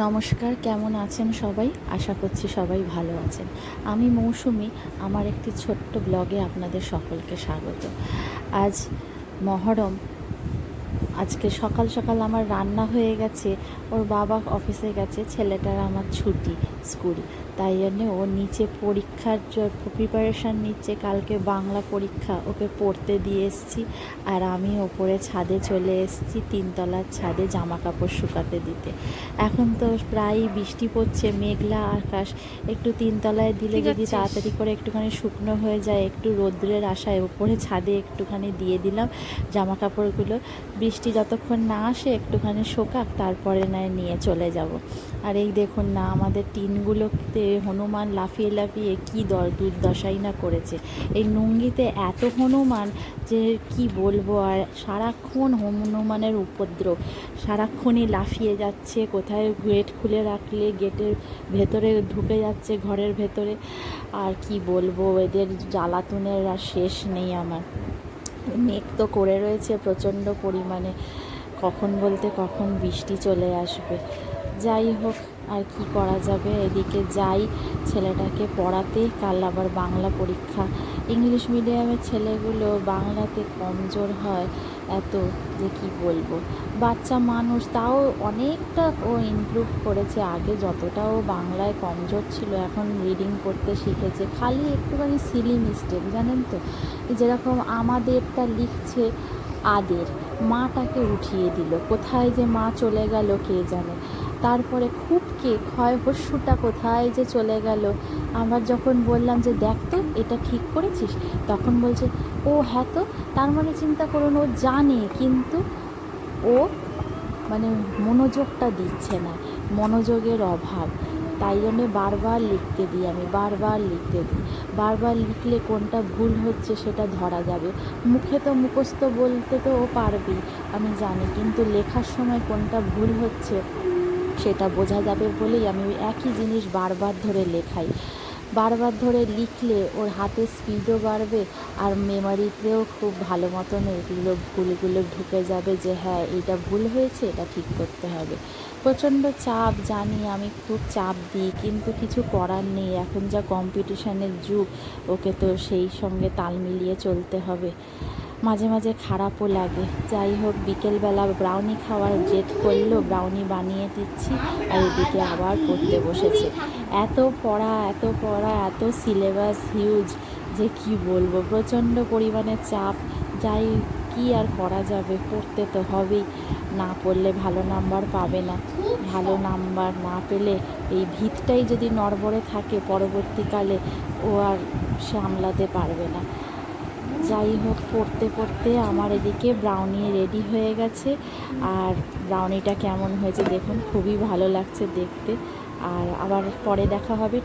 নমস্কার, কেমন আছেন সবাই? আশা করছি সবাই ভালো আছেন। আমি মৌসুমি, আমার একটি ছোট্ট ব্লগে আপনাদের সকলকে স্বাগত। আজ মহরম। আজকে সকাল সকাল আমার রান্না হয়ে গেছে। ওর বাবা অফিসে গেছে, ছেলেটার আমার ছুটি স্কুল, তাই জন্যে ও নিচে পরীক্ষার প্রিপারেশান নিচ্ছে। কালকে বাংলা পরীক্ষা, ওকে পড়তে দিয়ে এসেছি। আর আমি ওপরে ছাদে চলে এসেছি, তিনতলার ছাদে জামা কাপড় শুকাতে দিতে। এখন তো প্রায়ই বৃষ্টি পড়ছে, মেঘলা আকাশ। একটু তিনতলায় দিলে যদি তাড়াতাড়ি করে একটুখানি শুকনো হয়ে যায়, একটু রোদ্রের আশায় ওপরে ছাদে একটুখানি দিয়ে দিলাম জামা কাপড়গুলো। বৃষ্টি যতক্ষণ না আসে একটুখানি শোকাক, তারপরে নয় নিয়ে চলে যাব। আর এই দেখুন না, আমাদের টিনগুলোতে হনুমান লাফিয়ে লাফিয়ে কী দুর্দশাই না করেছে। এই নুঙ্গিতে এত হনুমান যে কি বলবো। আর সারাক্ষণ হনুমানের উপদ্রব, সারাক্ষণই লাফিয়ে যাচ্ছে। কোথায় গেট খুলে রাখলে গেটের ভেতরে ঢুকে যাচ্ছে, ঘরের ভেতরে। আর কি বলবো, এদের জ্বালাতনের আর শেষ নেই আমার। মেঘ তো করে রয়েছে প্রচণ্ড পরিমাণে, কখন বলতে কখন বৃষ্টি চলে আসবে। যাই হোক, আর কি করা যাবে। এদিকে যাই ছেলেটাকে পড়াতে, কাল আবার বাংলা পরীক্ষা। ইংলিশ মিডিয়ামের ছেলেগুলো বাংলাতে কমজোর হয় এত, যে কি বলবো। বাচ্চা মানুষ, তাও অনেকটা ও ইমপ্রুভ করেছে। আগে যতটা ও বাংলায় কমজোর ছিল, এখন রিডিং পড়তে শিখেছে। খালি একটুখানি সিলি মিস্টেক, জানেন তো। যেরকম আমাদেরটা লিখছে আদের, মাটাকে উঠিয়ে দিল, কোথায় যে মা চলে গেল কে জানে। তারপরে খুবকে ক্ষয় হস্যুটা কোথায় যে চলে গেল। আমার যখন বললাম যে দেখ তো এটা ঠিক করেছিস, তখন বলছে ও হ্যাঁ তো। তার মানে চিন্তা করুন, ও জানে কিন্তু ও মানে মনোযোগটা দিচ্ছে না, মনোযোগের অভাব। তাই জন্যে বারবার লিখতে দিই, আমি বারবার লিখতে দিই। বারবার লিখলে কোনটা ভুল হচ্ছে সেটা ধরা যাবে। মুখে তো মুখস্থ বলতে তো ও পারবেই, আমি জানি, কিন্তু লেখার সময় কোনটা ভুল হচ্ছে সেটা বোঝা যাবে বলেই আমি ওই একই জিনিস বারবার ধরে লেখাই। বারবার ধরে লিখলে ওর হাতের স্পিডও বাড়বে, আর মেমোরিতেও খুব ভালো মতন এগুলো ভুলগুলো ঢুকে যাবে, যে হ্যাঁ এটা ভুল হয়েছে, এটা ঠিক করতে হবে। প্রচণ্ড চাপ, জানি আমি খুব চাপ দিই, কিন্তু কিছু করার নেই। এখন যা কম্পিটিশানের যুগ, ওকে তো সেই সঙ্গে তাল মিলিয়ে চলতে হবে। মাঝে মাঝে খারাপও লাগে। যাই হোক, বিকেলবেলা ব্রাউনি খাওয়ার জেদ করলো, ব্রাউনি বানিয়ে দিচ্ছি। আর এদিকে আবার পড়তে বসেছে। এত পড়া এত পড়া, এত সিলেবাস হিউজ, যে কি বলবো, প্রচণ্ড পরিমাণে চাপ। যাই, কি আর করা যাবে, পড়তে তো হবেই। না পড়লে ভালো নাম্বার পাবে না। ভালো নাম্বার না পেলে এই ভিতটাই যদি নড়বড়ে থাকে, পরবর্তীকালে ও আর সামলাতে পারবে না। যাই হোক, পড়তে পড়তে আমার এদিকে ব্রাউনি রেডি হয়ে গেছে। আর ব্রাউনিটা কেমন হয়েছে দেখুন, খুবই ভালো লাগছে দেখতে। আর আবার পরে দেখা হবে।